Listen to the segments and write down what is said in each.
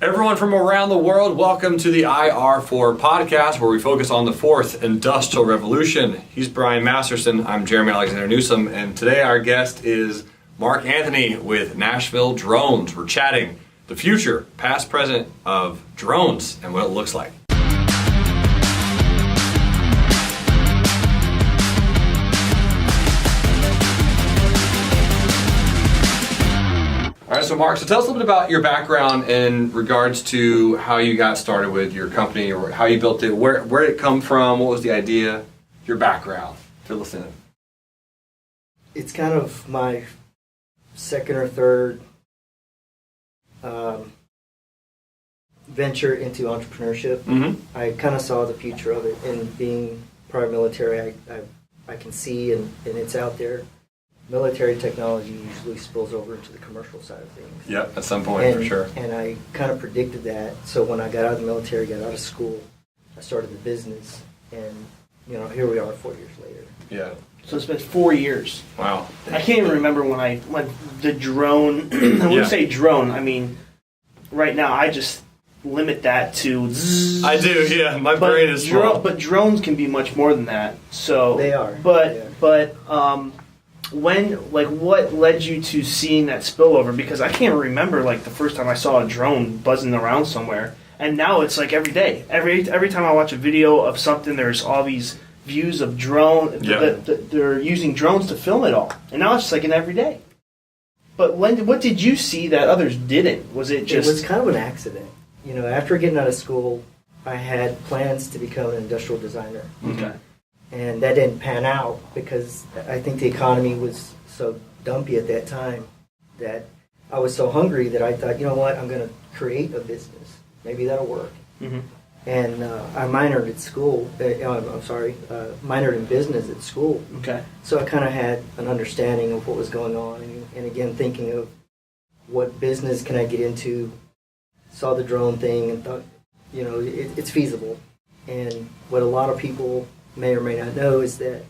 Everyone from around the world, welcome to the IR4 podcast, where we focus on the fourth industrial revolution. He's Brian Masterson, I'm Jeremy Alexander Newsom, and today our guest is Mark Anthony with Nashville Drones. We're chatting the future, past, present of drones and what it looks like. All right, so Mark, tell us a little bit about your background in regards to how you got started with your company, or how you built it. Where did it come from? What was the idea? Your background, if you're listening. It's kind of my second or third venture into entrepreneurship. Mm-hmm. I kind of saw the future of it, and being prior military, I can see, and it's out there. Military technology usually spills over into the commercial side of things. Yep, at some point, for sure. And I kind of predicted that. So when I got out of the military, got out of school, I started the business, and here we are 4 years later. Yeah. So it's been 4 years. Wow. I can't even remember when the drone. When we say drone, I mean right now I just limit that to. Zzz. I do. Yeah, my brain is small. But drones can be much more than that. So they are. But what led you to seeing that spillover? Because I can't remember the first time I saw a drone buzzing around somewhere, and now it's like every day. Every time I watch a video of something, there's all these views of drone. Yeah. They're using drones to film it all, and now it's just like an everyday. But what did you see that others didn't? Was it just? It was kind of an accident. After getting out of school, I had plans to become an industrial designer. Okay. And that didn't pan out because I think the economy was so dumpy at that time that I was so hungry that I thought, you know what, I'm going to create a business. Maybe that'll work. Mm-hmm. And I minored at school. Minored in business at school. Okay. So I kind of had an understanding of what was going on, and again thinking of what business can I get into. Saw the drone thing and thought, it's feasible. And what a lot of people may or may not know is that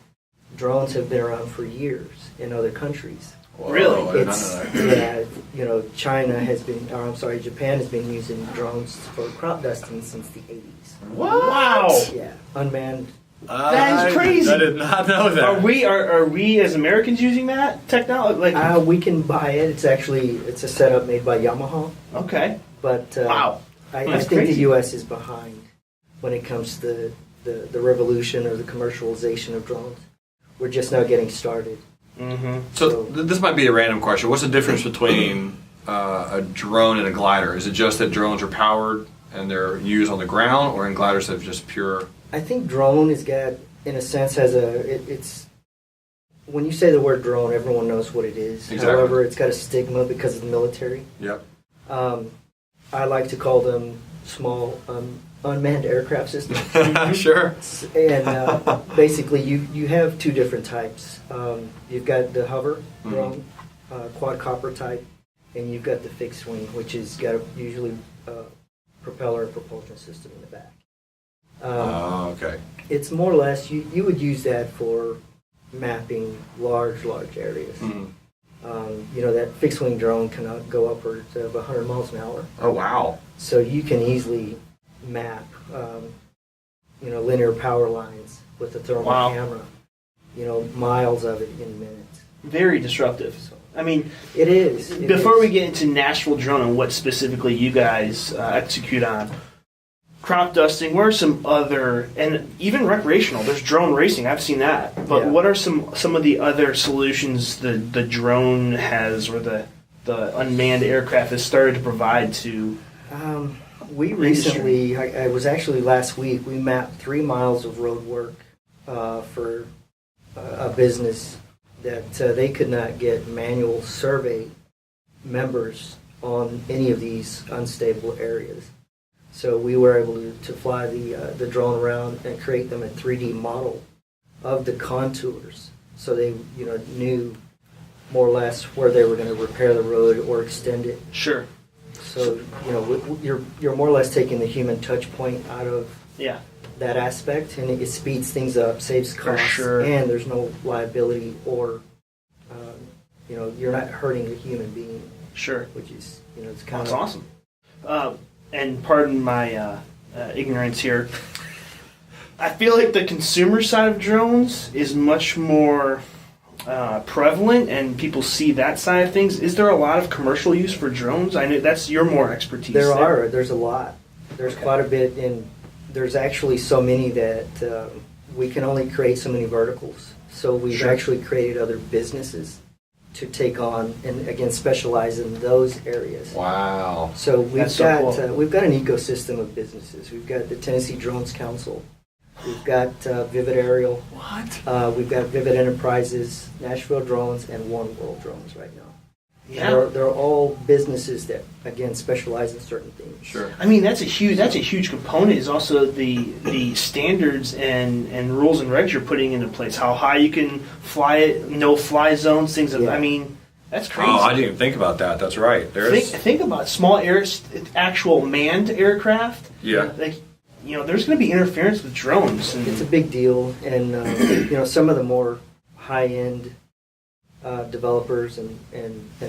drones have been around for years in other countries. Whoa, really? Japan has been using drones for crop dusting since the 80s. Wow! Yeah, unmanned. That is crazy. I did not know that. Are we as Americans using that technology? We can buy it. It's a setup made by Yamaha. Okay. But wow, I think crazy. the U.S. is behind when it comes to the revolution or the commercialization of drones. We're just now getting started. Mm-hmm. So this might be a random question. What's the difference between a drone and a glider? Is it just that drones are powered and they're used on the ground, or in gliders have just pure? I think drone is got, in a sense, it's when you say the word drone, everyone knows what it is. Exactly. However, it's got a stigma because of the military. Yep. I like to call them small unmanned aircraft systems. Sure. And basically, you have two different types. You've got the hover drone, quadcopter type, and you've got the fixed wing, which has got usually a propeller and propulsion system in the back. Okay. It's more or less, you would use that for mapping large areas. Mm-hmm. That fixed wing drone can go upwards of 100 miles an hour. Oh, wow. So you can easily map, linear power lines with a thermal camera. Miles of it in minutes. Very disruptive. So, I mean, it is. Before we get into Nashville Drone and what specifically you guys execute on, crop dusting, what are some other, and even recreational, there's drone racing, I've seen that, but what are some of the other solutions the drone has, or the unmanned aircraft has started to provide to we recently, I was actually last week, we mapped 3 miles of road work for a business that they could not get manual survey members on any of these unstable areas. So we were able to fly the drone around and create them a 3D model of the contours, so they knew more or less where they were going to repair the road or extend it. Sure. So you're more or less taking the human touch point out of that aspect, and it speeds things up, saves costs, and there's no liability or you're not hurting a human being. Sure. Which is it's kind of awesome. and pardon my ignorance here, I feel like the consumer side of drones is much more prevalent, and people see that side of things. Is there a lot of commercial use for drones? I know that's your more expertise. There's a lot. There's quite a bit, and there's actually so many that we can only create so many verticals. So we've actually created other businesses to take on and again specialize in those areas. Wow. So we've got an ecosystem of businesses. We've got the Tennessee Drones Council. We've got Vivid Aerial. What? We've got Vivid Enterprises, Nashville Drones, and One World Drones right now. Yeah. They're all businesses that again specialize in certain things. Sure. I mean, that's a huge component. Is also the standards and rules and regs you're putting into place. How high you can fly it, no fly zones, things. I mean, that's crazy. Oh, I didn't even think about that. That's right. Think about small actual manned aircraft. Yeah. Like, there's going to be interference with drones. And It's a big deal, and some of the more high-end developers and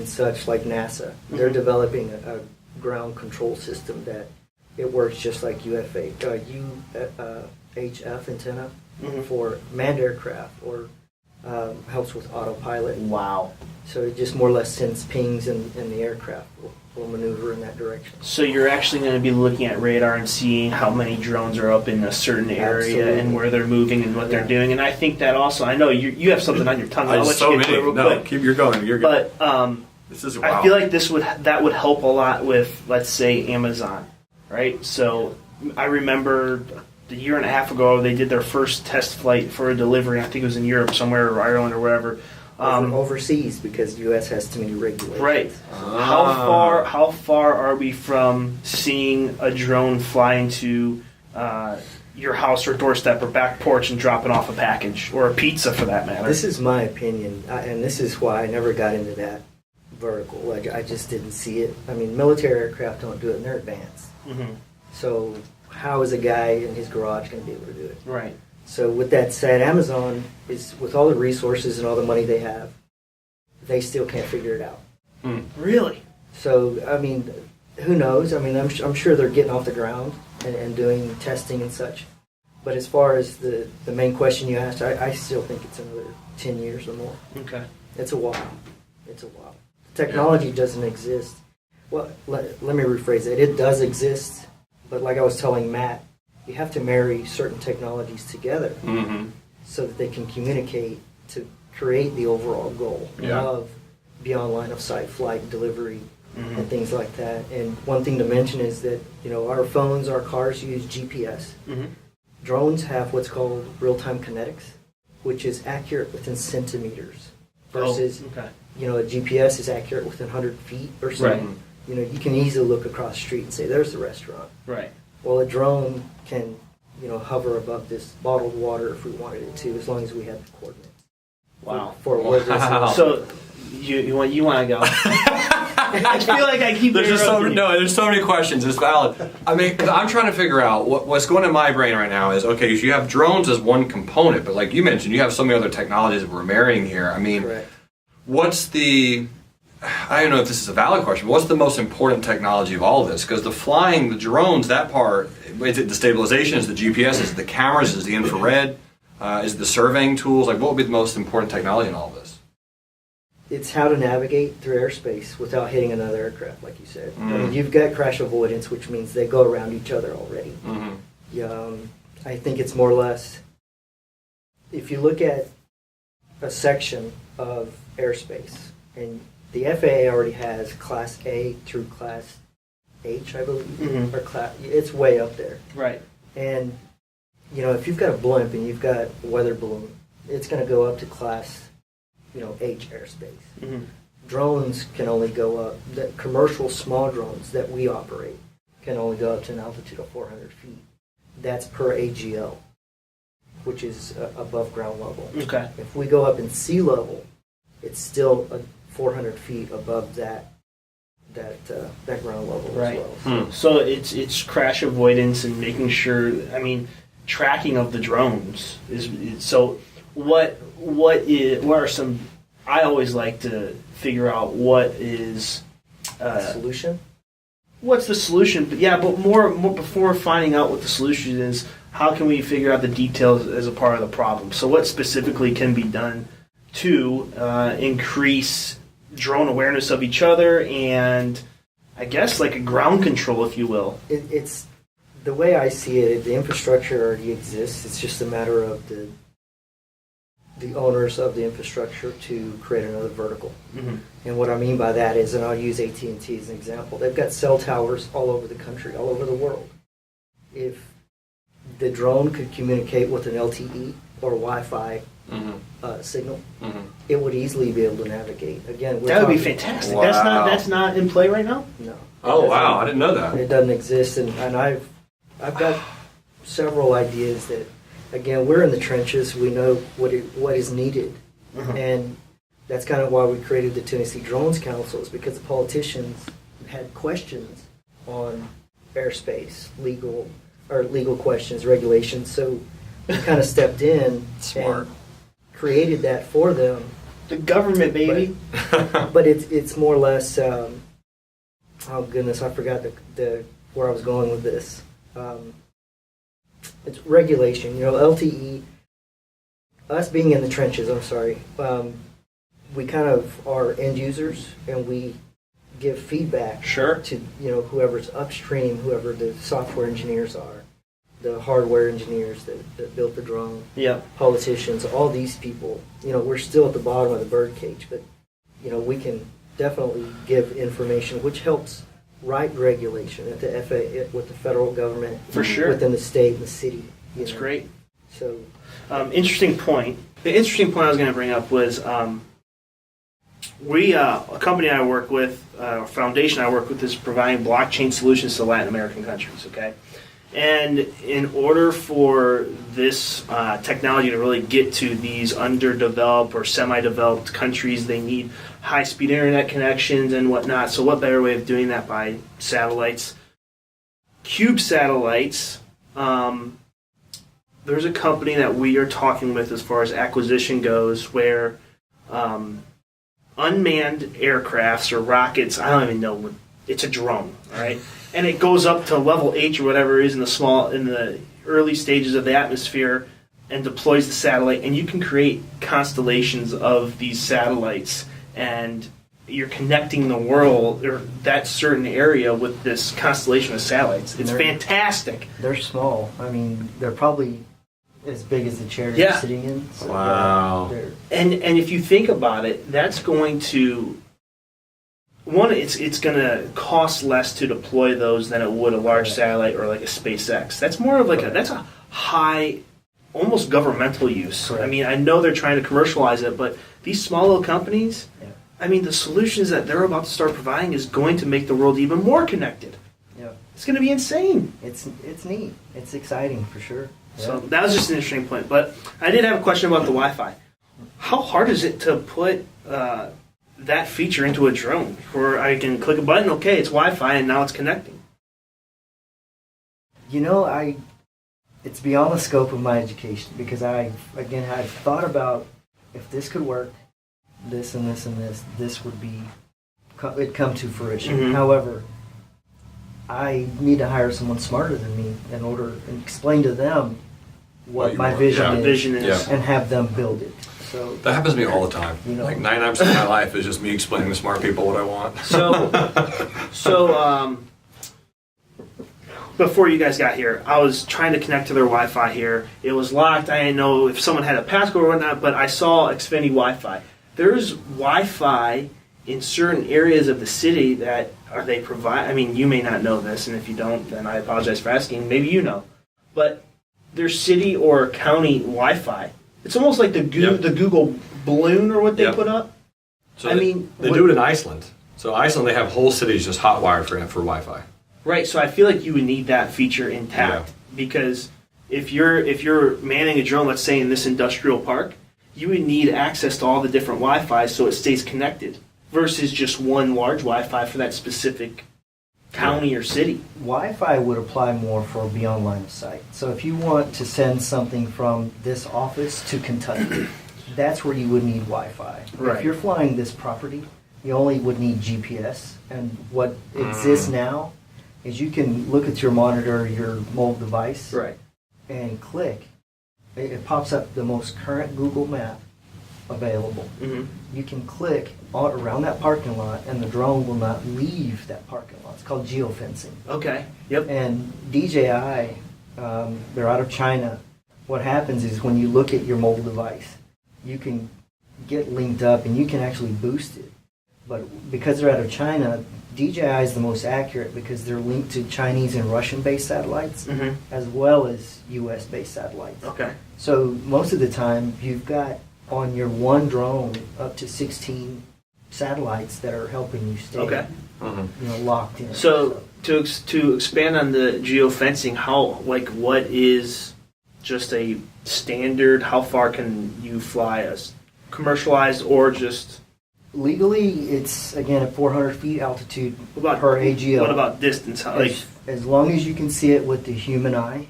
such, like NASA, they're developing a ground control system that it works just like UHF antenna for manned aircraft, or helps with autopilot. Wow. So it just more or less sends pings, and the aircraft will maneuver in that direction. So you're actually going to be looking at radar and seeing how many drones are up in a certain area and where they're moving and what they're doing. And I think that also, I know you have something on your tongue. I'll let you get to it real quick. You're going. You're good. But this is I feel like that would help a lot with, let's say, Amazon, right? So I remember a year and a half ago they did their first test flight for a delivery. I think it was in Europe somewhere, or Ireland or wherever. Overseas, because the U.S. has too many regulations. Right. How far are we from seeing a drone fly into your house or doorstep or back porch and dropping off a package, or a pizza for that matter? This is my opinion, and this is why I never got into that vertical. Like, I just didn't see it. I mean, military aircraft don't do it, and they're advanced. Mm-hmm. So how is a guy in his garage going to be able to do it? Right. So with that said, Amazon is, with all the resources and all the money they have, they still can't figure it out. Really? So, I mean, who knows? I mean, I'm sure they're getting off the ground and doing testing and such. But as far as the main question you asked, I still think it's another 10 years or more. Okay. It's a while. It's a while. Technology doesn't exist. Well, let me rephrase it. It does exist, but like I was telling Matt, you have to marry certain technologies together so that they can communicate to create the overall goal of beyond line of sight flight, delivery, and things like that. And one thing to mention is that our phones, our cars use GPS. Drones have what's called real-time kinetics, which is accurate within centimeters versus a GPS is accurate within 100 feet or something. Right. You can easily look across the street and say, there's the restaurant. Right. Well, a drone can, hover above this bottled water if we wanted it to, as long as we have the coordinates. Wow. For where this is. So you want to go? I feel like I keep. There's so many questions. It's valid. I mean, I'm trying to figure out what's going in my brain right now is, okay, so you have drones as one component, but like you mentioned, you have so many other technologies that we're marrying here. I mean, Correct. I don't know if this is a valid question, but what's the most important technology of all of this? Because the flying, the drones, that part, is it the stabilization, is the GPS, is it the cameras, is it the infrared, is it the surveying tools? Like, what would be the most important technology in all of this? It's how to navigate through airspace without hitting another aircraft, like you said. I mean, you've got crash avoidance, which means they go around each other already. I think it's more or less, if you look at a section of airspace, and the FAA already has Class A through Class H, I believe, or it's way up there. Right. And, if you've got a blimp and you've got a weather balloon, it's going to go up to Class, H airspace. Drones can only go up, the commercial small drones that we operate can only go up to an altitude of 400 feet. That's per AGL, which is above ground level. Okay. If we go up in sea level, it's still 400 feet above that ground level as well. So it's crash avoidance and making sure. I mean, tracking of the drones is so. What are some? I always like to figure out what is solution. what's the solution? But more before finding out what the solution is, how can we figure out the details as a part of the problem? So what specifically can be done to increase drone awareness of each other and, I guess, like a ground control, if you will? It's the way I see it. The infrastructure already exists. It's just a matter of the owners of the infrastructure to create another vertical. Mm-hmm. And what I mean by that is, and I'll use AT&T as an example, they've got cell towers all over the country, all over the world. If the drone could communicate with an LTE or Wi-Fi signal, it would easily be able to navigate. Again, that would be fantastic. Wow. That's not in play right now? No. Oh, wow. I didn't know that. It doesn't exist. And I've got several ideas that, again, we're in the trenches. We know what is needed. And that's kind of why we created the Tennessee Drones Council, is because the politicians had questions on airspace, legal questions, regulations. So we kind of stepped in Smart. and created that for them. The government, baby. But it's more or less, oh goodness, I forgot where I was going with this. It's regulation. LTE, us being in the trenches, I'm sorry, we kind of are end users, and we give feedback to whoever's upstream, whoever the software engineers are, the hardware engineers that built the drone, politicians, all these people. We're still at the bottom of the birdcage, but we can definitely give information, which helps write regulation at the FAA, with the federal government, For sure. within the state and the city. That's great. So, interesting point. The interesting point I was going to bring up was a company I work with, a foundation I work with, is providing blockchain solutions to Latin American countries, okay? And in order for this technology to really get to these underdeveloped or semi-developed countries, they need high-speed internet connections and whatnot. So what better way of doing that by satellites? Cube satellites. There's a company that we are talking with as far as acquisition goes, where unmanned aircrafts or rockets, I don't even know, it's a drone, all right? And it goes up to level H or whatever it is in the early stages of the atmosphere and deploys the satellite, and you can create constellations of these satellites, and you're connecting the world or that certain area with this constellation of satellites. It's fantastic. they're small. I mean, they're probably as big as the chair you're sitting in. So Wow. And if you think about it, that's going to it's going to cost less to deploy those than it would a large satellite or like a SpaceX. That's more of like that's a high, almost governmental use. Correct. I mean, I know they're trying to commercialize it, but these small little companies, I mean, the solutions that they're about to start providing is going to make the world even more connected. Yeah, It's going to be insane. it's neat. It's exciting for sure. So that was just an interesting point. But I did have a question about the Wi-Fi. How hard is it to put that feature into a drone where I can click a button, okay, it's Wi-Fi, and now it's connecting? It's beyond the scope of my education, because I've thought about, if this could work, this and this and this would be, it'd come to fruition. Mm-hmm. However, I need to hire someone smarter than me in order and explain to them what my vision is, and have them build it. So That happens to me all the time. Like 99% of my life is just me explaining to smart people what I want. So before you guys got here, I was trying to connect to their Wi-Fi here. It was locked. I didn't know if someone had a passcode or whatnot, but I saw Xfinity Wi-Fi. There's Wi-Fi in certain areas of the city that they provide. I mean, you may not know this, and if you don't, then I apologize for asking. Maybe you know. But there's city or county Wi-Fi. It's almost like the Google balloon or what they put up. So they do it in Iceland. So Iceland, they have whole cities just hot wired for Wi-Fi. Right, so I feel like you would need that feature intact because if you're manning a drone, let's say in this industrial park, you would need access to all the different Wi-Fi so it stays connected versus just one large Wi-Fi for that specific county or city. Wi-Fi would apply more for beyond line of sight. So if you want to send something from this office to Kentucky, that's where you would need Wi-Fi. Right. If you're flying this property, you only would need GPS. And what exists now is you can look at your monitor, your mobile device, Right. and click. It pops up the most current Google map available. Mm-hmm. You can click around that parking lot, and the drone will not leave that parking lot. It's called geofencing. Okay. Yep. And DJI, they're out of China. What happens is when you look at your mobile device, you can get linked up and you can actually boost it. But because they're out of China, DJI is the most accurate because they're linked to Chinese and Russian-based satellites Mm-hmm. as well as US-based satellites. Okay. So most of the time, you've got on your one drone up to 16 satellites that are helping you stay Okay. locked in. So to expand on the geofencing, what is just a standard? How far can you fly as commercialized or just? Legally, it's again at 400 feet altitude What about, per AGL. What about distance? How, like, as long as you can see it with the human eye.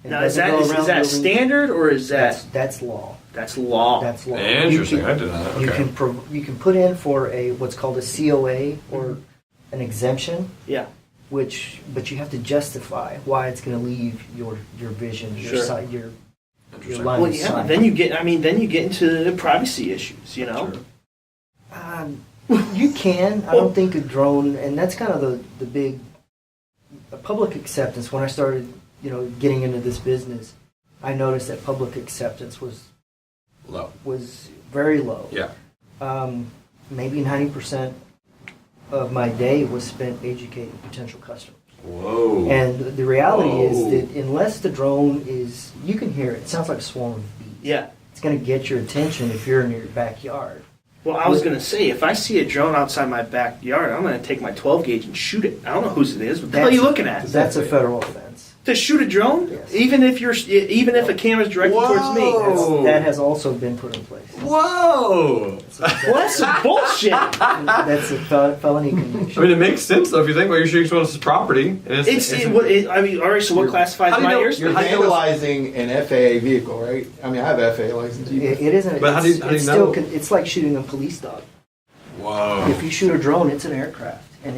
It now is doesn't go that around buildings. Standard or is that that's law? that's law? That's law. Interesting. You I can, did not. you Okay. can you can put in for a what's called a COA or an exemption, Yeah. but you have to justify why it's going to leave your vision, your Sure. sight, your Interesting. line Well, of yeah. sight. Then you get into the privacy issues. You know. Sure. You can. I don't think a drone, and that's kind of the big public acceptance. When I started, getting into this business, I noticed that public acceptance was Low. very low. Yeah. Maybe 90% of my day was spent educating potential customers. Whoa. And the reality Whoa. is that unless the drone is, you can hear it. It sounds like a swarm of bees. Yeah. It's going to get your attention if you're in your backyard. Well, I was going to say, if I see a drone outside my backyard, I'm going to take my 12 gauge and shoot it. I don't know whose it is. What the hell are you looking at? That's a federal offense. To shoot a drone? Yes. Even if a camera's directed towards me. Whoa. That has also been put in place. Whoa. Well, that's some bullshit. That's a felony conviction. I mean, it makes sense though if you think about you're shooting someone else's property. And All right. So what classifies How do you my know- airspace? You're How do you know vandalizing an FAA vehicle, right? I mean, I have an FAA license. It isn't. But how do you it's know? still. It's like shooting a police dog. Whoa. If you shoot a drone, it's an aircraft, and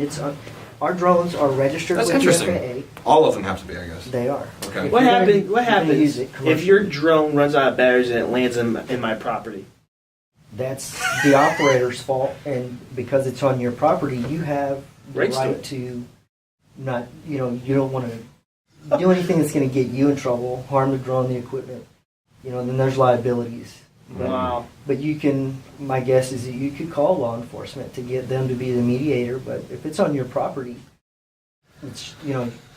our drones are registered That's with interesting. the All of them have to be, I guess. FAA. They are. Okay. What If happens? you're What gonna use happens it if commercially, your drone runs out of batteries and it lands in my property? That's the operator's fault, and because it's on your property, you have the Rights to right it. to not. You don't want to do anything that's going to get you in trouble, harm the drone, the equipment. Then there's liabilities. Wow. But you can, my guess is that you could call law enforcement to get them to be the mediator, but if it's on your property, it's,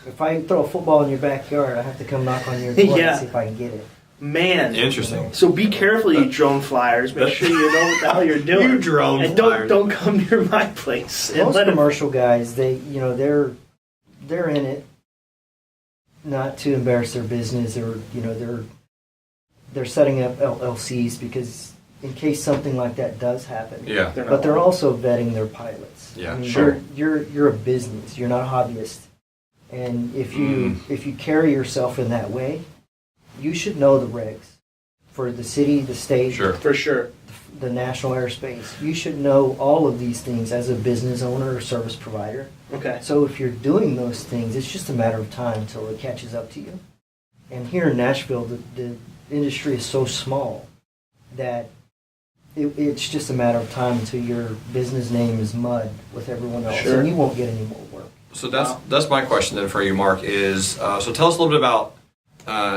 if I throw a football in your backyard, I have to come knock on your door Yeah. and see if I can get it. Man. Interesting. So be careful, you drone flyers. Make sure you know what the hell you're doing. You drone and flyers. don't come near my place. And Most let 'em- commercial guys, they're in it not to embarrass their business, or, they're setting up LLCs because in case something like that does happen. Yeah. They're not But they're lying. also vetting their pilots. Yeah, I mean, sure. You're a business. You're not a hobbyist. And if you carry yourself in that way, you should know the regs for the city, the state, Sure. For sure. the national airspace. You should know all of these things as a business owner or service provider. Okay. So if you're doing those things, it's just a matter of time until it catches up to you. And here in Nashville, the industry is so small that it's just a matter of time until your business name is mud with everyone else, Sure. and you won't get any more work. So that's my question then for you, Mark. Is so tell us a little bit about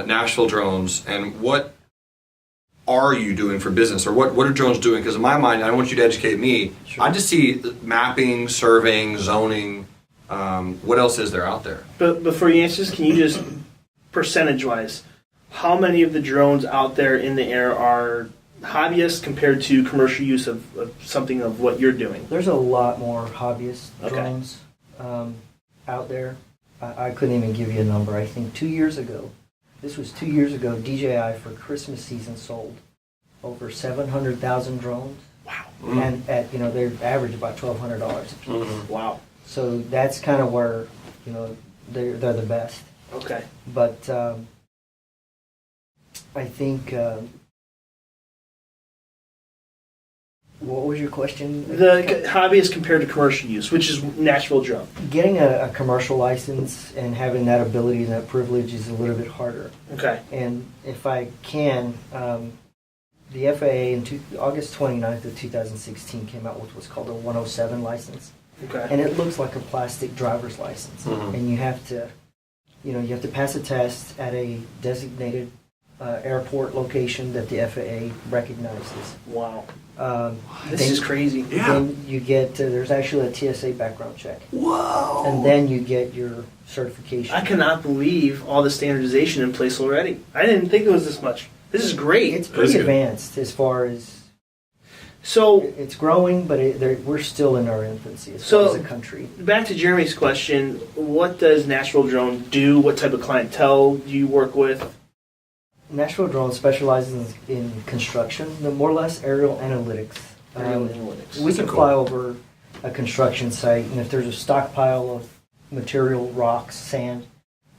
Nashville Drones and what are you doing for business, or what are drones doing? Because in my mind, I want you to educate me. Sure. I just see mapping, surveying, zoning. What else is there out there? But before you answer this, can you just percentage-wise, how many of the drones out there in the air are hobbyists compared to commercial use of something of what you're doing? There's a lot more hobbyist Okay. drones out there. I couldn't even give you a number. I think 2 years ago, DJI for Christmas season sold over 700,000 drones. Wow. And they average about $1,200 a piece. Mm-hmm. Wow. So that's kind of where they're the best. Okay. But I think What was your question? The hobbyist compared to commercial use, which is Nashville Drone. Getting a commercial license and having that ability and that privilege is a little bit harder. Okay. And if I can, the FAA in August 29th of 2016 came out with what's called a 107 license. Okay. And it looks like a plastic driver's license. And you have to pass a test at a designated airport location that the FAA recognizes. Wow. This This is crazy. Yeah. Then you get, there's actually a TSA background check. Whoa. And then you get your certification. I cannot believe all the standardization in place already. I didn't think it was this much. This is great. It's pretty good. advanced as far as, So it's growing, but we're still in our infancy as So- far as a country. back to Jeremy's question, what does Nashville Drone do? What type of clientele do you work with? Nashville Drones specializes in construction, more or less aerial analytics. Aerial analytics. We can fly over a construction site, and if there's a stockpile of material, rocks, sand,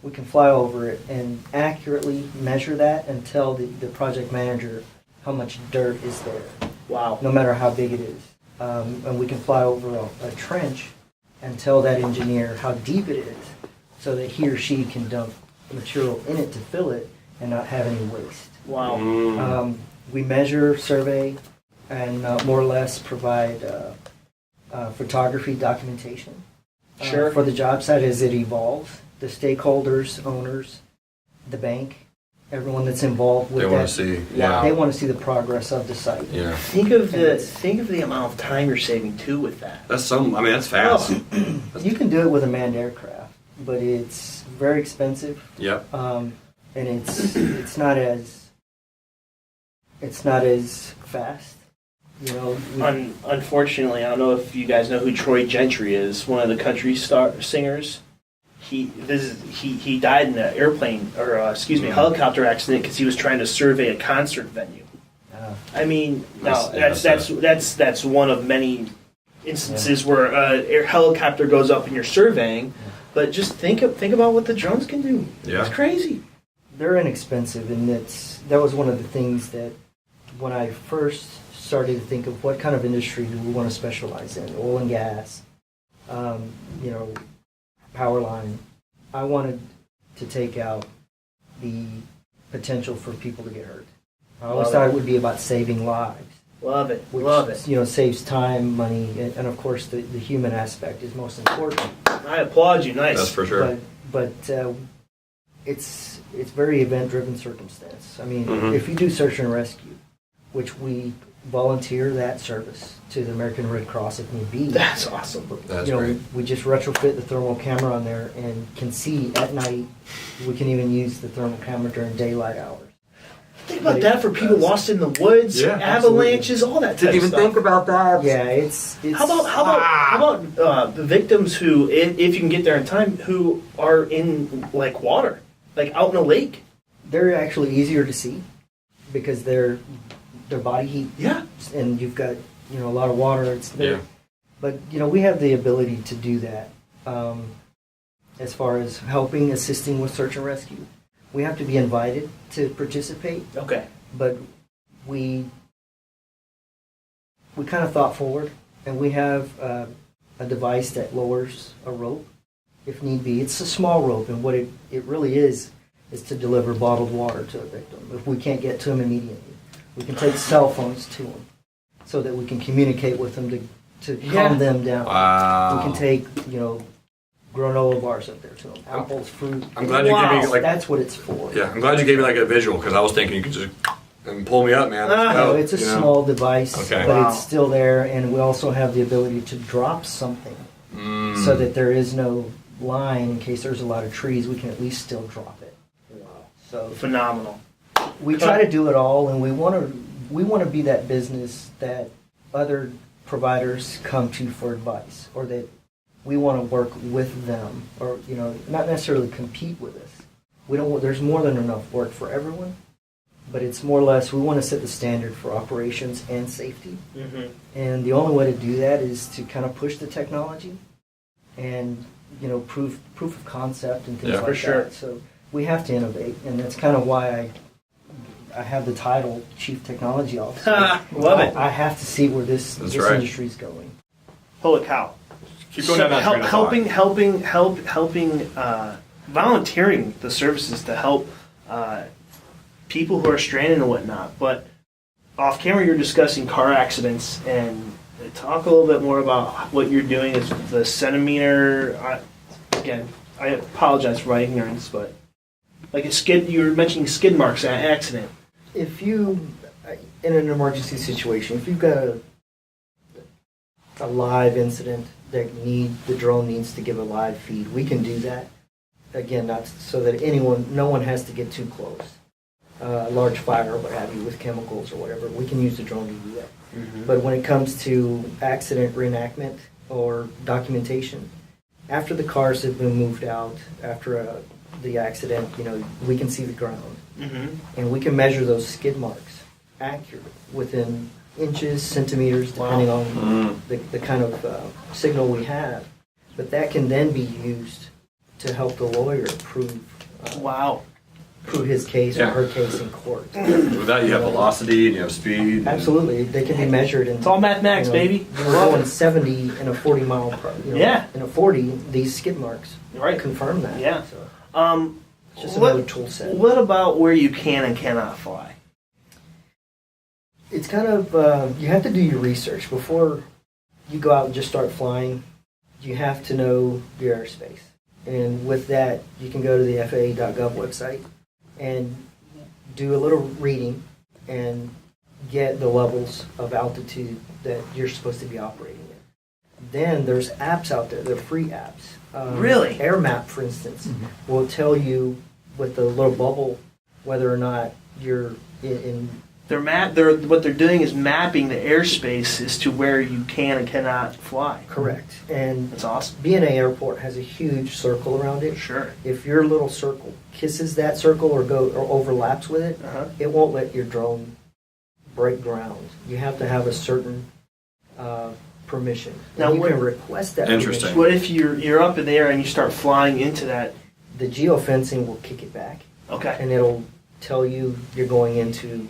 we can fly over it and accurately measure that and tell the project manager how much dirt is there, Wow. no matter how big it is. And we can fly over a trench and tell that engineer how deep it is so that he or she can dump material in it to fill it and not have any waste. Wow. We measure, survey, and more or less provide photography documentation Sure. for the job site as it evolves. The stakeholders, owners, the bank, everyone that's involved with They that. want to see. Yeah. They want to see the progress of the site. Yeah. Think of the amount of time you're saving too with that. That's fast. You can do it with a manned aircraft, but it's very expensive. Yep. And it's not as fast. You know, Unfortunately, I don't know if you guys know who Troy Gentry is, one of the country singers. He died in an airplane helicopter accident because he was trying to survey a concert venue. I mean, now that's one of many instances where a helicopter goes up and you're surveying. But just think about what the drones can do. Yeah. It's crazy. they're inexpensive, and that was one of the things that when I first started to think of what kind of industry do we want to specialize in, oil and gas, power line, I wanted to take out the potential for people to get hurt. I always thought it would be about saving lives. Love it. Which, Love it. Saves time, money, and of course the human aspect is most important. I applaud you. Nice. That's for sure. But it's very event-driven circumstance. I mean, Mhm. if you do search and rescue, which we volunteer that service to the American Red Cross if need be. That's awesome. That's great. We just retrofit the thermal camera on there and can see at night. We can even use the thermal camera during daylight hours. Think about that for people lost in the woods, Yeah, avalanches, all that type Didn't of even stuff. think about that. Yeah, it's How about the victims who, if you can get there in time, who are in like water, like out in a lake? they're actually easier to see because their body heat, Yeah. and you've got a lot of water. It's there. Yeah. But we have the ability to do that as far as helping, assisting with search and rescue. We have to be invited to participate, Okay. but we kind of thought forward, and we have a device that lowers a rope if need be. It's a small rope, and what it really is to deliver bottled water to a victim if we can't get to them immediately. We can take cell phones to them so that we can communicate with them to calm them down. Wow. We can take granola bars up there to them, apples, fruit. I'm glad you gave me That's what it's for. Yeah, I'm glad you gave me a visual because I was thinking you could just pull me up, man. Let's No, go, it's a you know? small device, Okay. but Wow. it's still there, and we also have the ability to drop something so that there is no line in case there's a lot of trees. We can at least still drop it. So Phenomenal. we try to do it all, and we want to be that business that other providers come to for advice, or that we want to work with them, or not necessarily compete with us. We don't. There's more than enough work for everyone, but it's more or less we want to set the standard for operations and safety. Mm-hmm. And the only way to do that is to kind of push the technology and proof of concept and things Yeah, like for sure. that. So we have to innovate, and that's kind of why I I have the title Chief Technology Officer. Love it. I have to see where this right. industry is going. Holy cow. Keep going down that train of thought. helping, volunteering the services to help people who are stranded and whatnot. But off camera, you're discussing car accidents, and talk a little bit more about what you're doing is the centimeter. Again, I apologize for my ignorance, but like a skid, you were mentioning skid marks at an accident. If you, in an emergency situation, if you've got a live incident that the drone needs to give a live feed, we can do that. Again, not so that no one has to get too close. A large fire or what have you with chemicals or whatever, we can use the drone to do that. Mm-hmm. But when it comes to accident reenactment or documentation, after the cars have been moved out, after the accident, we can see the ground. Mm-hmm. And we can measure those skid marks accurately within inches, centimeters, depending on the kind of signal we have. But that can then be used to help the lawyer prove his case or her case in court. With that, you have velocity and you have speed. Absolutely, they can be measured. It's all mathematics, baby. We're going 70 in a 40 mile per. In a 40, these skid marks confirm that. Yeah. So, it's just another tool set. What about where you can and cannot fly? It's kind of you have to do your research before you go out and just start flying. You have to know your airspace, and with that, you can go to the FAA.gov website and do a little reading and get the levels of altitude that you're supposed to be operating in. Then there's apps out there. They're free apps. Really? AirMap, for instance, will tell you with the little bubble whether or not you're in. What they're doing is mapping the airspace as to where you can and cannot fly. Correct. And That's awesome. B&A Airport has a huge circle around it. Sure. If your little circle kisses that circle or overlaps with it, it won't let your drone break ground. You have to have a certain permission. Now, you can request that Interesting. permission. What if you're up in the air and you start flying into that? The geofencing will kick it back, Okay. and it'll tell you you're going into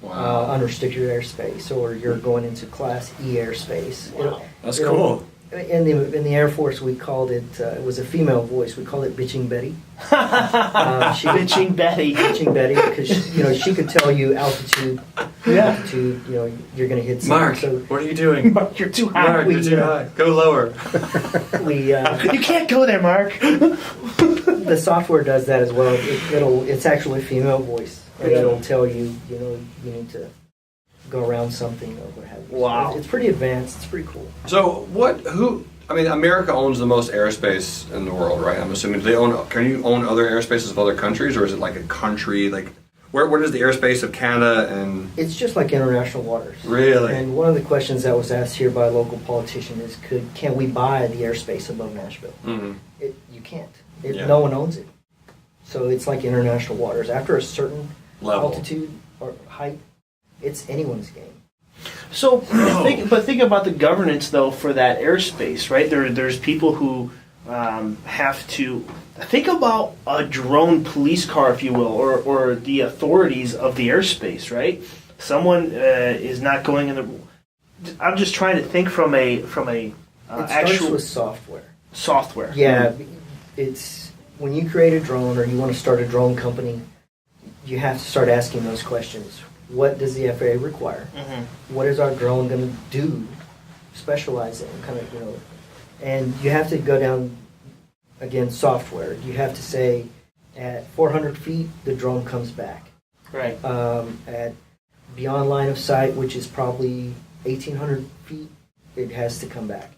unrestricted airspace, or you're going into Class E airspace. Wow. That's cool. In the Air Force, we called it. It was a female voice. We called it Bitching Betty. Bitching Betty. Bitching Betty, because she could tell you altitude. Yeah. Altitude. You're going to hit Mark, something. what are you doing? Mark, you're too high. Mark, you're too high. Go lower. So we You can't go there, Mark. the software does that as well. It's actually a female voice, and it'll tell you you need to go around something or what have you. Wow. So it's pretty advanced. It's pretty cool. So America owns the most airspace in the world, right? I'm assuming can you own other airspaces of other countries, or is it like a country, like where does the airspace of Canada and... It's just like international waters. Really? And one of the questions that was asked here by a local politician is, can we buy the airspace above Nashville? Mm-hmm. You can't. No one owns it. So it's like international waters. After a certain altitude or height, it's anyone's game. So, think about the governance though for that airspace, right? There's people who have to think about a drone police car, if you will, or the authorities of the airspace, right? Someone is not going in the. I'm just trying to think from a it starts actual with software. Software. Yeah, it's when you create a drone or you want to start a drone company, you have to start asking those questions. What does the FAA require? Mm-hmm. What is our drone going to do? Specialize in, kind of, and you have to go down again. Software. You have to say at 400 feet the drone comes back. Right. At beyond line of sight, which is probably 1,800 feet, it has to come back.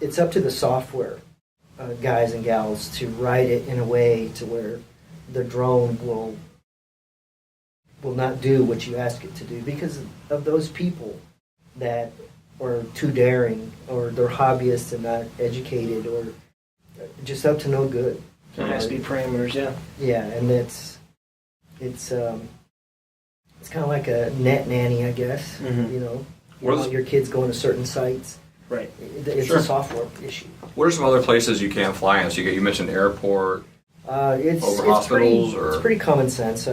It's up to the software guys and gals to write it in a way to where the drone will not do what you ask it to do because of those people that are too daring or they're hobbyists and not educated or just up to no good. There has to be parameters, yeah. Yeah, and it's kind of like a net nanny, I guess. Mm-hmm. You want your kids going to certain sites. Right. It's a software issue. What are some other places you can't fly in? So you mentioned airport, It's over hospitals, it's pretty common sense.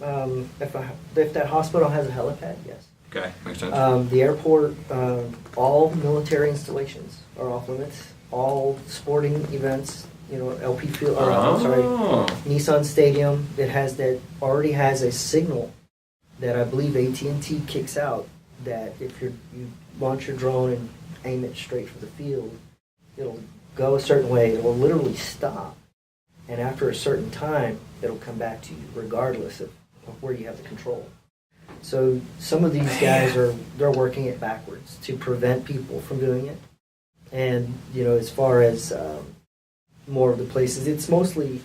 If that hospital has a helipad, yes. Okay, makes sense. The airport, all military installations are off limits. All sporting events, LP Field, Nissan Stadium that already has a signal that I believe AT&T kicks out, that if you launch your drone and aim it straight for the field, it'll go a certain way. It will literally stop, and after a certain time, it'll come back to you, regardless of where you have the control. So some of these guys they're working it backwards to prevent people from doing it. And as far as more of the places, it's mostly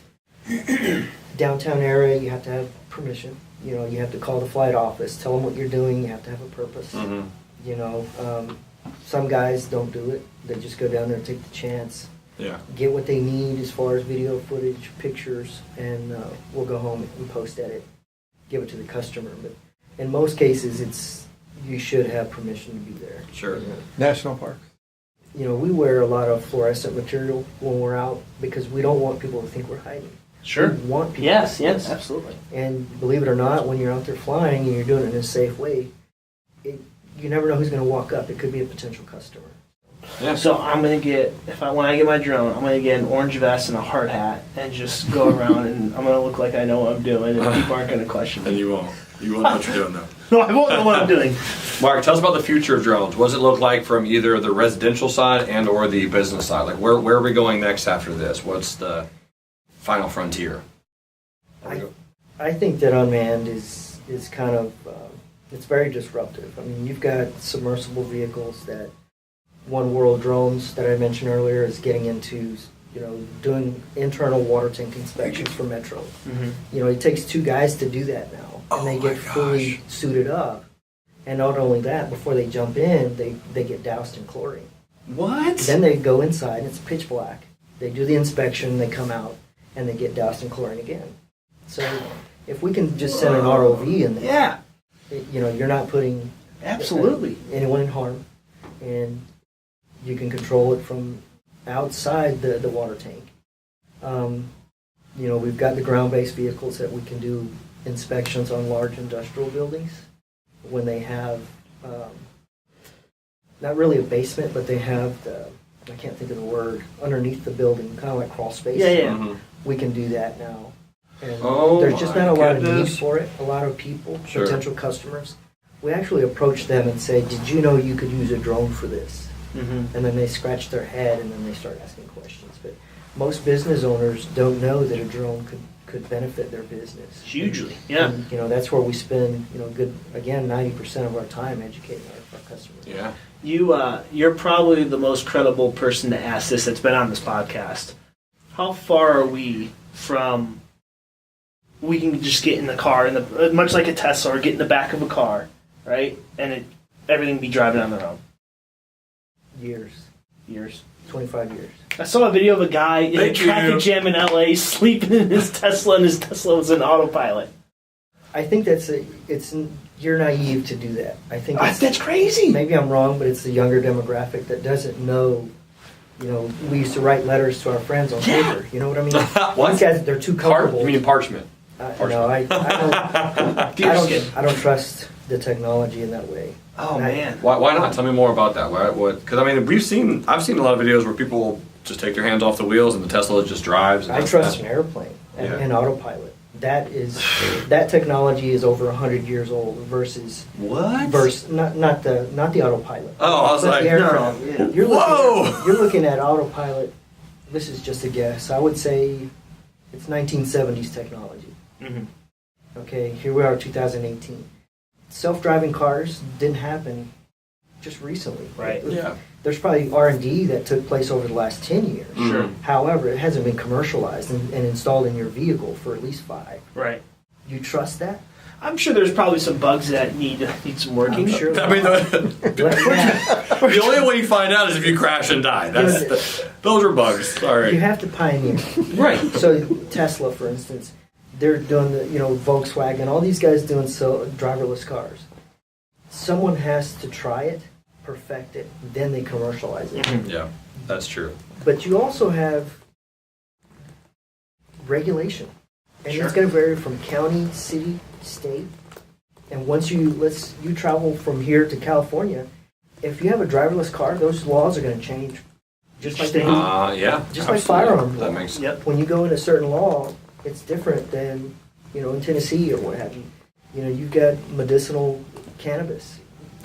downtown area. You have to have permission. You have to call the flight office, tell them what you're doing. You have to have a purpose. Mm-hmm. Some guys don't do it. They just go down there and take the chance. Yeah. Get what they need as far as video footage, pictures, and we'll go home and post edit, give it to the customer. But in most cases, you should have permission to be there. Sure. National parks. We wear a lot of fluorescent material when we're out because we don't want people to think we're hiding. Sure. We want people Yes, to see us. absolutely. And believe it or not, when you're out there flying and you're doing it in a safe way, you never know who's going to walk up. It could be a potential customer. Yeah. So I'm gonna get when I get my drone, I'm gonna get an orange vest and a hard hat and just go around and I'm gonna look like I know what I'm doing and people aren't gonna question And me. you won't. You won't know what you're doing though. No, I won't know what I'm doing. Mark, tell us about the future of drones. What does it look like from either the residential side and or the business side? Like where are we going next after this? What's the final frontier? I think that unmanned is kind of it's very disruptive. I mean, you've got submersible vehicles that One World Drones that I mentioned earlier is getting into, doing internal water tank inspections for Metro. Mm-hmm. It takes 2 guys to do that now, and they get fully suited up. And not only that, before they jump in, they get doused in chlorine. What? Then they go inside, and it's pitch black. They do the inspection, they come out, and they get doused in chlorine again. So if we can just send an ROV in there, Yeah, you're not putting absolutely. anyone in harm, and you can control it from outside the water tank. We've got the ground-based vehicles that we can do inspections on large industrial buildings when they have not really a basement, but they have I can't think of the word, underneath the building, kind of like crawl space. Yeah. Mm-hmm. We can do that now. And Oh, there's just my not a lot of goodness. need for it. A lot of people, Sure. potential customers, we actually approach them and say, did you know you could use a drone for this? Mm-hmm. And then they scratch their head and then they start asking questions. But most business owners don't know that a drone could benefit their business. Hugely, yeah. And, that's where we spend, good, again, 90% of our time educating our customers. Yeah. You're probably the most credible person to ask this that's been on this podcast. How far are we from? We can just get in the car, much like a Tesla, or get in the back of a car, right? And everything be driving on their own. Years, 25 years. I saw a video of a guy in a Thank traffic you. jam in LA sleeping in his Tesla, and his Tesla was an autopilot. I think you're naive to do that. I think That's crazy. maybe I'm wrong, but it's the younger demographic that doesn't know. We used to write letters to our friends on paper. You know what I mean? What? These guys, they're too comfortable. You mean parchment? No, I don't trust the technology in that way. Oh And I- man. Why not? Tell me more about that. Because I've seen a lot of videos where people just take their hands off the wheels and the Tesla just drives. And I trust an airplane Yeah. and autopilot. That technology is over 100 years old versus What? not the autopilot. Oh, I was But like, the aircraft. no. You're looking at autopilot. This is just a guess. I would say it's 1970s technology. Mm-hmm. Okay, here we are, 2018. Self-driving cars didn't happen just recently. Right. Yeah. There's probably R&D that took place over the last 10 years. Sure. However, it hasn't been commercialized and installed in your vehicle for at least 5. Right. You trust that? I'm sure there's probably some bugs that need some working. I'm sure. I mean, the only way you find out is if you crash and die. Those are bugs. You Sorry. have to pioneer. Right. So Tesla, for instance, they're doing Volkswagen, all these guys doing driverless cars. Someone has to try it, perfect it, then they commercialize it. Mm-hmm. Yeah, that's true. But you also have regulation. And Sure. it's going to vary from county, city, state. And once you travel from here to California, if you have a driverless car, those laws are going to change. Just like they do. Yeah. Just like absolutely. firearm That law. makes Yep. When you go in a certain law, it's different than, in Tennessee or what have you. You've got medicinal cannabis.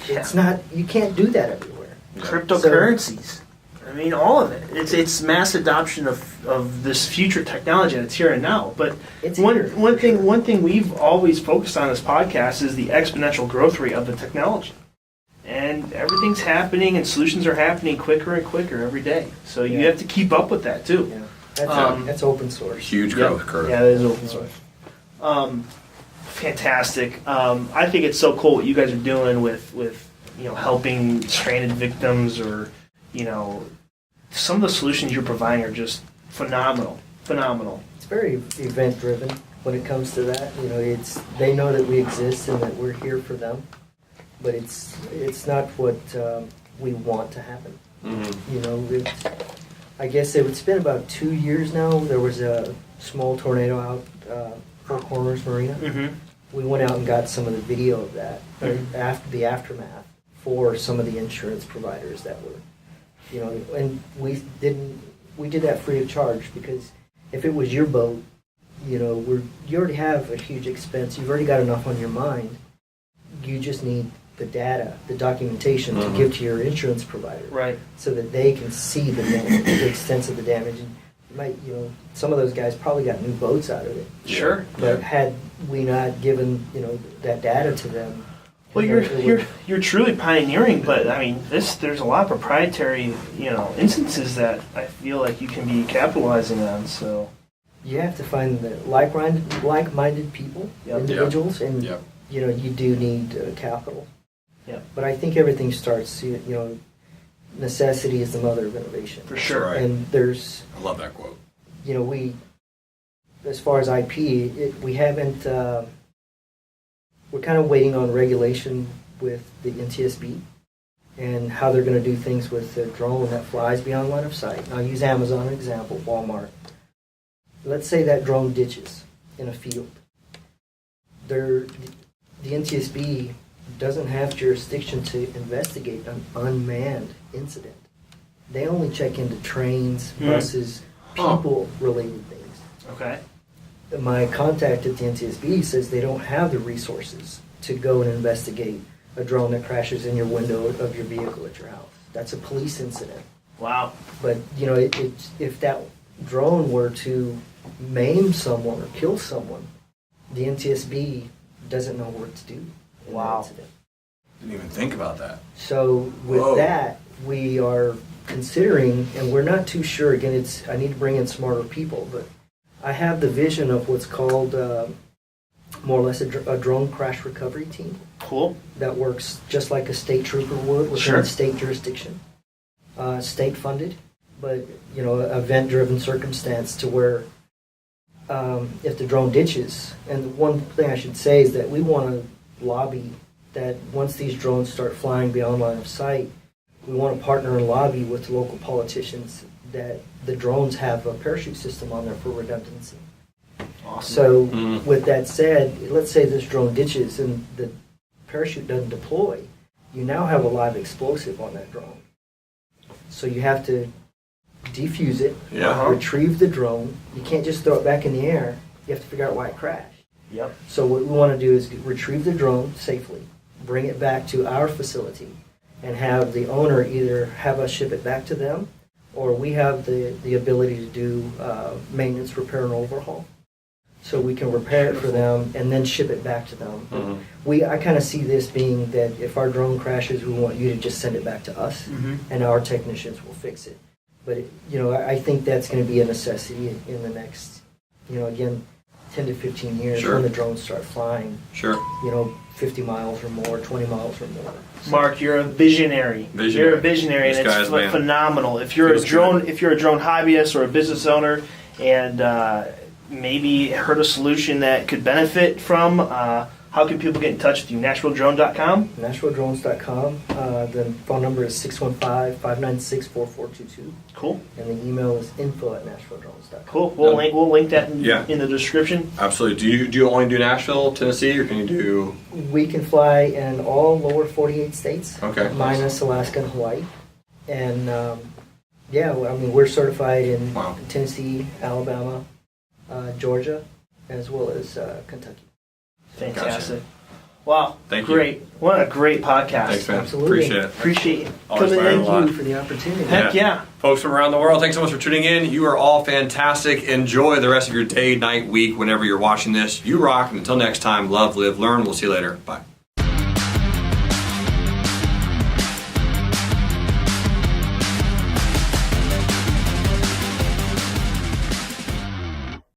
It's not, you can't do that everywhere. Cryptocurrencies. I mean, all of it. It's mass adoption of this future technology that's here and now. But It's one here, one for thing sure. one thing we've always focused on this podcast is the exponential growth rate of the technology. And everything's happening and solutions are happening quicker and quicker every day. So you Yeah. have to keep up with that too. Yeah. That's open source. huge Yep. growth curve. Yeah, that is open source. Fantastic. I think it's so cool what you guys are doing with helping stranded victims, or some of the solutions you're providing are just phenomenal. Phenomenal. It's very event driven when it comes to that. They know that we exist and that we're here for them, but it's not what we want to happen. I guess it's been about 2 years now. There was a small tornado out Four Corners Marina. Mm-hmm. We went out and got some of the video of that, after the aftermath, for some of the insurance providers that were, and we did that free of charge, because if it was your boat, you already have a huge expense. You've already got enough on your mind. You just need the data, the documentation to give to your insurance provider, Right. so that they can see the extent of the damage. And some of those guys probably got new boats out of it. Sure. But had we not given that data to them, Well, you're truly pioneering, but I mean, there's a lot of proprietary instances that I feel like you can be capitalizing on. So you have to find the like-minded people, Yep. individuals, and Yep. you do need capital. Yep. But I think everything starts. Necessity is the mother of innovation. for sure. Right. And there's, I love that quote. we, as far as IP, we haven't. We're kind of waiting on regulation with the NTSB and how they're going to do things with the drone that flies beyond line of sight. And I'll use Amazon as an example, Walmart. Let's say that drone ditches in a field. The NTSB doesn't have jurisdiction to investigate an unmanned incident. They only check into trains, buses, people-related things. Okay. My contact at the NTSB says they don't have the resources to go and investigate a drone that crashes in your window of your vehicle at your house. That's a police incident. Wow. But if that drone were to maim someone or kill someone, the NTSB doesn't know what to do in Wow. that incident. Didn't even think about that. So with Whoa. that, we are considering, and we're not too sure. Again, I need to bring in smarter people, but I have the vision of what's called more or less a drone crash recovery team Cool. that works just like a state trooper would within Sure. state jurisdiction, state funded, but event-driven circumstance to where if the drone ditches, and one thing I should say is that we want to lobby that once these drones start flying beyond line of sight, we want to partner and lobby with local politicians that the drones have a parachute system on there for redundancy. Awesome. So with that said, let's say this drone ditches and the parachute doesn't deploy, you now have a live explosive on that drone. So you have to defuse it, Yeah. retrieve the drone. You can't just throw it back in the air. You have to figure out why it crashed. Yep. So what we want to do is retrieve the drone safely, bring it back to our facility, and have the owner either have us ship it back to them, or we have the ability to do maintenance, repair, and overhaul. So we can repair it for them and then ship it back to them. I kind of see this being that if our drone crashes, we want you to just send it back to us, and our technicians will fix it. But I think that's going to be a necessity in the next, again, 10 to 15 years Sure. when the drones start flying. Sure. 50 miles or more, 20 miles or more. Mark, you're a visionary. Visionary. You're a visionary, and These guys, it's man. phenomenal. If you're Feels a drone, good. if you're a drone hobbyist or a business owner, and maybe heard a solution that could benefit from How can people get in touch with you? NashvilleDrone.com? NashvilleDrones.com. The phone number is 615-596-4422. Cool. And the email is info@NashvilleDrones.com. Cool. We'll link that in the description. Absolutely. Do you only do Nashville, Tennessee, or can you do? We can fly in all lower 48 states, Okay. minus Alaska and Hawaii. And we're certified in Wow. Tennessee, Alabama, Georgia, as well as Kentucky. Fantastic. Wow. Thank you. Great. What a great podcast. Thanks, man. Absolutely. Appreciate it. Appreciate you Always coming learn in. a lot. Thank you for the opportunity. Heck yeah. Folks from around the world, thanks so much for tuning in. You are all fantastic. Enjoy the rest of your day, night, week, whenever you're watching this. You rock. And until next time, love, live, learn. We'll see you later. Bye.